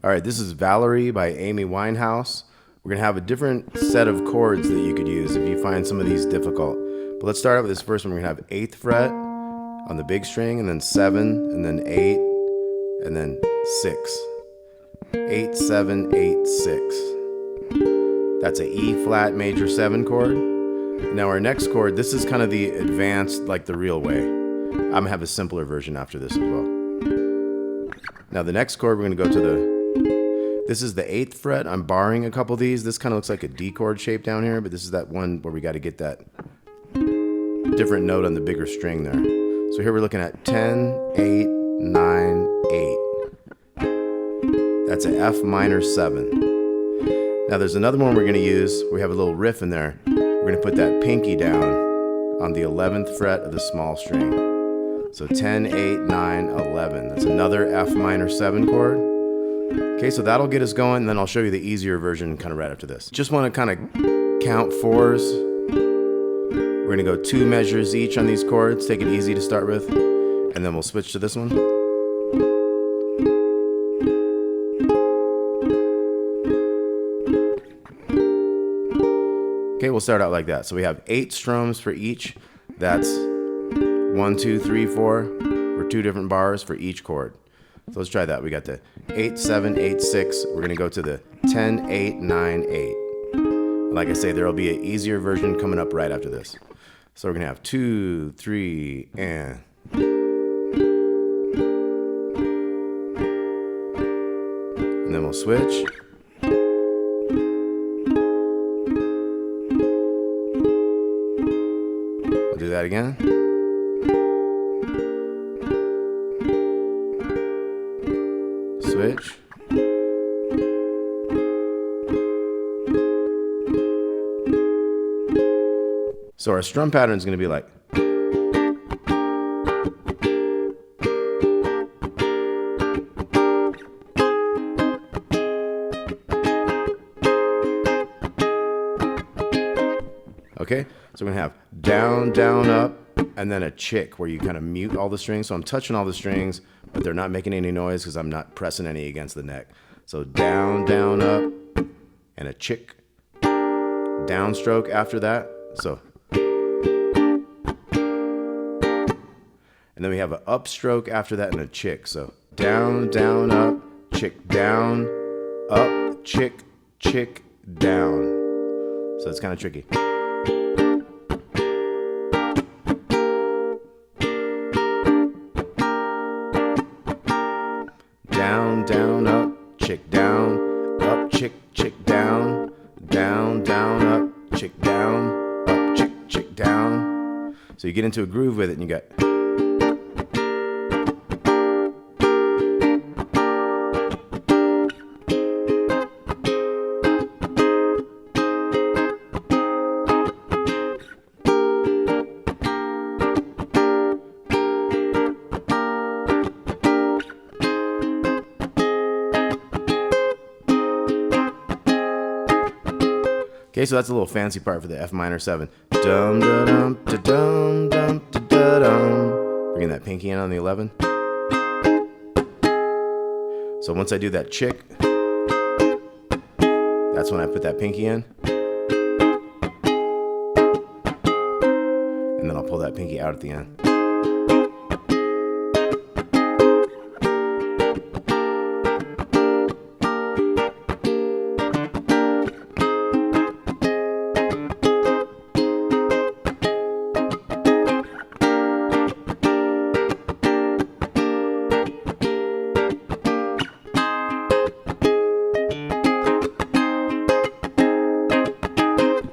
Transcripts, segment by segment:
All right, this is Valerie by Amy Winehouse. We're gonna have a different set of chords that you could use if you find some of these difficult. But let's start out with this first one. We're gonna have 8th fret on the big string, and then 7, and then 8, and then 6. 8, 7, 8, 6. That's a E flat major 7 chord. Now our next chord, this is kind of the advanced, like the real way. I'm gonna have a simpler version after this as well. Now the next chord, we're gonna go to this is the 8th fret. I'm barring a couple of these. This kind of looks like a D chord shape down here, but this is that one where we got to get that different note on the bigger string there. So here we're looking at 10, 8, 9, 8. That's an F minor 7. Now there's another one we're going to use. We have a little riff in there. We're going to put that pinky down on the 11th fret of the small string. So 10, 8, 9, 11. That's another F minor 7 chord. Okay, so that'll get us going, and then I'll show you the easier version kind of right after this. Just want to kind of count 4s. We're going to go 2 measures each on these chords. Take it easy to start with, and then we'll switch to this one. Okay, we'll start out like that. So we have 8 strums for each. That's 1, 2, 3, 4, or 2 different bars for each chord. So let's try that. We got the 8, 7, 8, 6. We're going to go to the 10, 8, 9, 8. Like I say, there will be an easier version coming up right after this. So we're going to have 2, 3, and... And then we'll switch. We'll do that again. Switch. So our strum pattern is going to be like. Okay, so we're going to have down, down, up, and then a chick where you kind of mute all the strings. So I'm touching all the strings, but they're not making any noise because I'm not pressing any against the neck. So down, down, up, and a chick. Downstroke after that. So. And then we have an upstroke after that and a chick. So down, down, up, chick, down, up, chick, chick, down. So it's kind of tricky. Down, down, up, chick, down, up, chick, chick, down, down, down, up, chick, down, up, chick, chick, down. So you get into a groove with it and you got. Okay, so that's a little fancy part for the F minor 7. Dum da dum da dum dum da da dum. Bringing that pinky in on the 11. So once I do that chick, that's when I put that pinky in. And then I'll pull that pinky out at the end.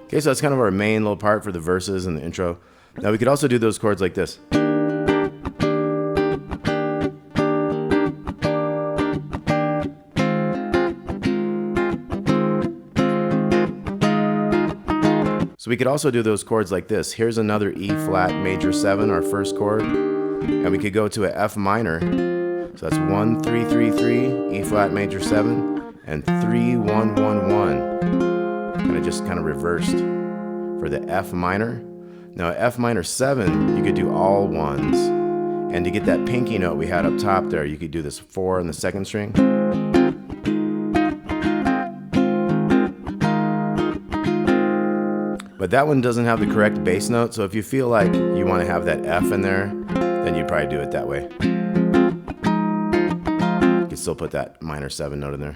Okay, so that's kind of our main little part for the verses and the intro. Now we could also do those chords like this. So we could also do those chords like this. Here's another E flat major 7, our first chord. And we could go to a F minor. So that's 1, 3, 3, 3, E flat major 7, and 3, 1, 1, 1. Kind of reversed for the F minor. Now F minor 7, you could do all ones, and to get that pinky note we had up top there, you could do this 4 on the second string, But that one doesn't have the correct bass note, so if you feel like you want to have that F in there, then you'd probably do it that way. You can still put that minor 7 note in there.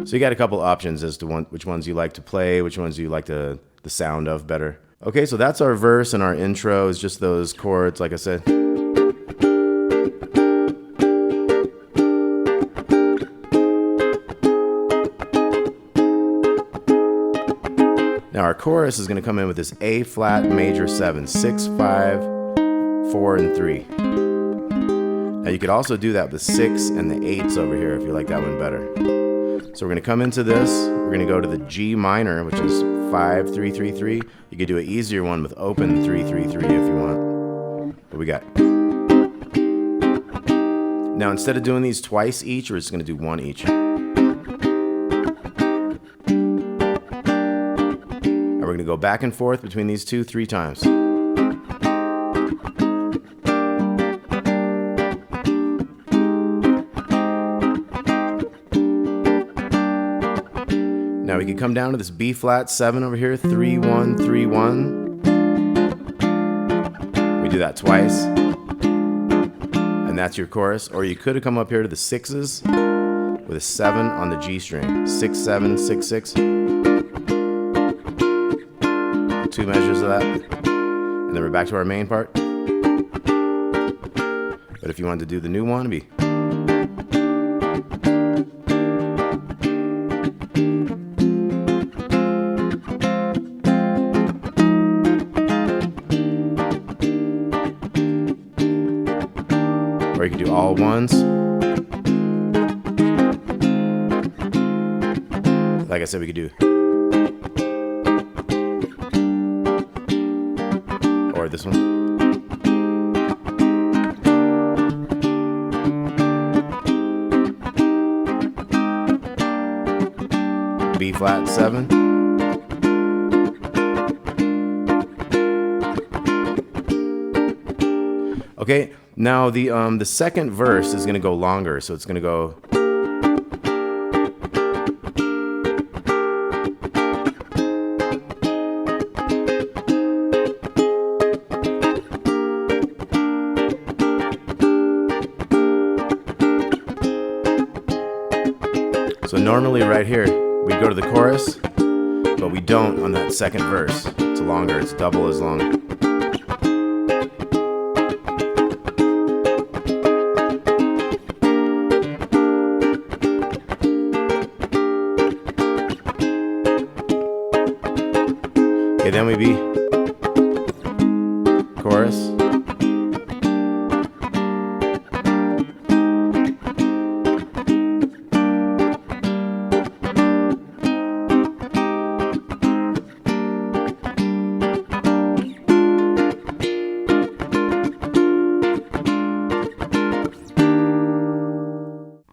So you got a couple options as to which ones you like to play, which ones you like the sound of better. Okay, so that's our verse, and our intro is just those chords, like I said. Now our chorus is going to come in with this A flat major 7, 6, 5, 4, and 3. Now you could also do that with 6 and the 8s over here if you like that one better. So we're going to come into this, we're going to go to the G minor, which is 5, 3, 3, 3. You could do an easier one with open 3, 3, 3 if you want. What we got? Now instead of doing these twice each, we're just going to do one each. And we're going to go back and forth between these two 3 times. Now we can come down to this B flat 7 over here, 3, 1, 3, 1. We do that twice, and that's your chorus. Or you could have come up here to the 6s with a 7 on the G string, 6, 7, 6, 6. 2 measures of that, and then we're back to our main part. But if you wanted to do the new one, it'd be. Or you could do all ones. Like I said, we could do. Or this one. B flat 7. Okay, now the second verse is going to go longer, so it's going to go. So normally right here we go to the chorus, but we don't on that second verse. It's longer, it's double as long. Okay, then we be chorus.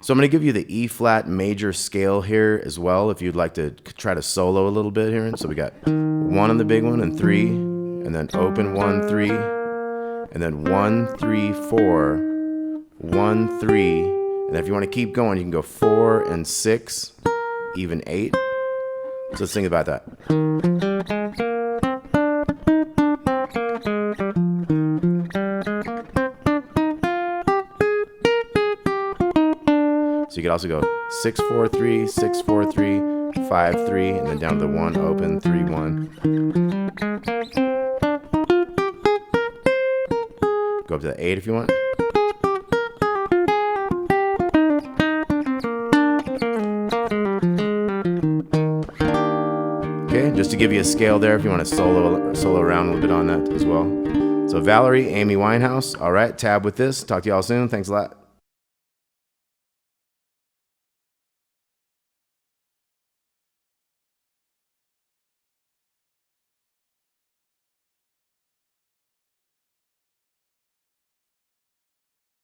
So I'm going to give you the E flat major scale here as well if you'd like to try to solo a little bit here. So we got 1 on the big one and 3, and then open 1, 3, and then 1, 3, 4, 1, 3, and if you want to keep going, you can go 4 and 6, even 8. So let's think about that. So you could also go 6, 4, 3, 6, 4, 3, 5, 3, and then down to the 1, open, 3, 1. Go up to the 8 if you want. Okay, just to give you a scale there if you want to solo around a little bit on that as well. So Valerie, Amy Winehouse. All right, tab with this. Talk to y'all soon. Thanks a lot.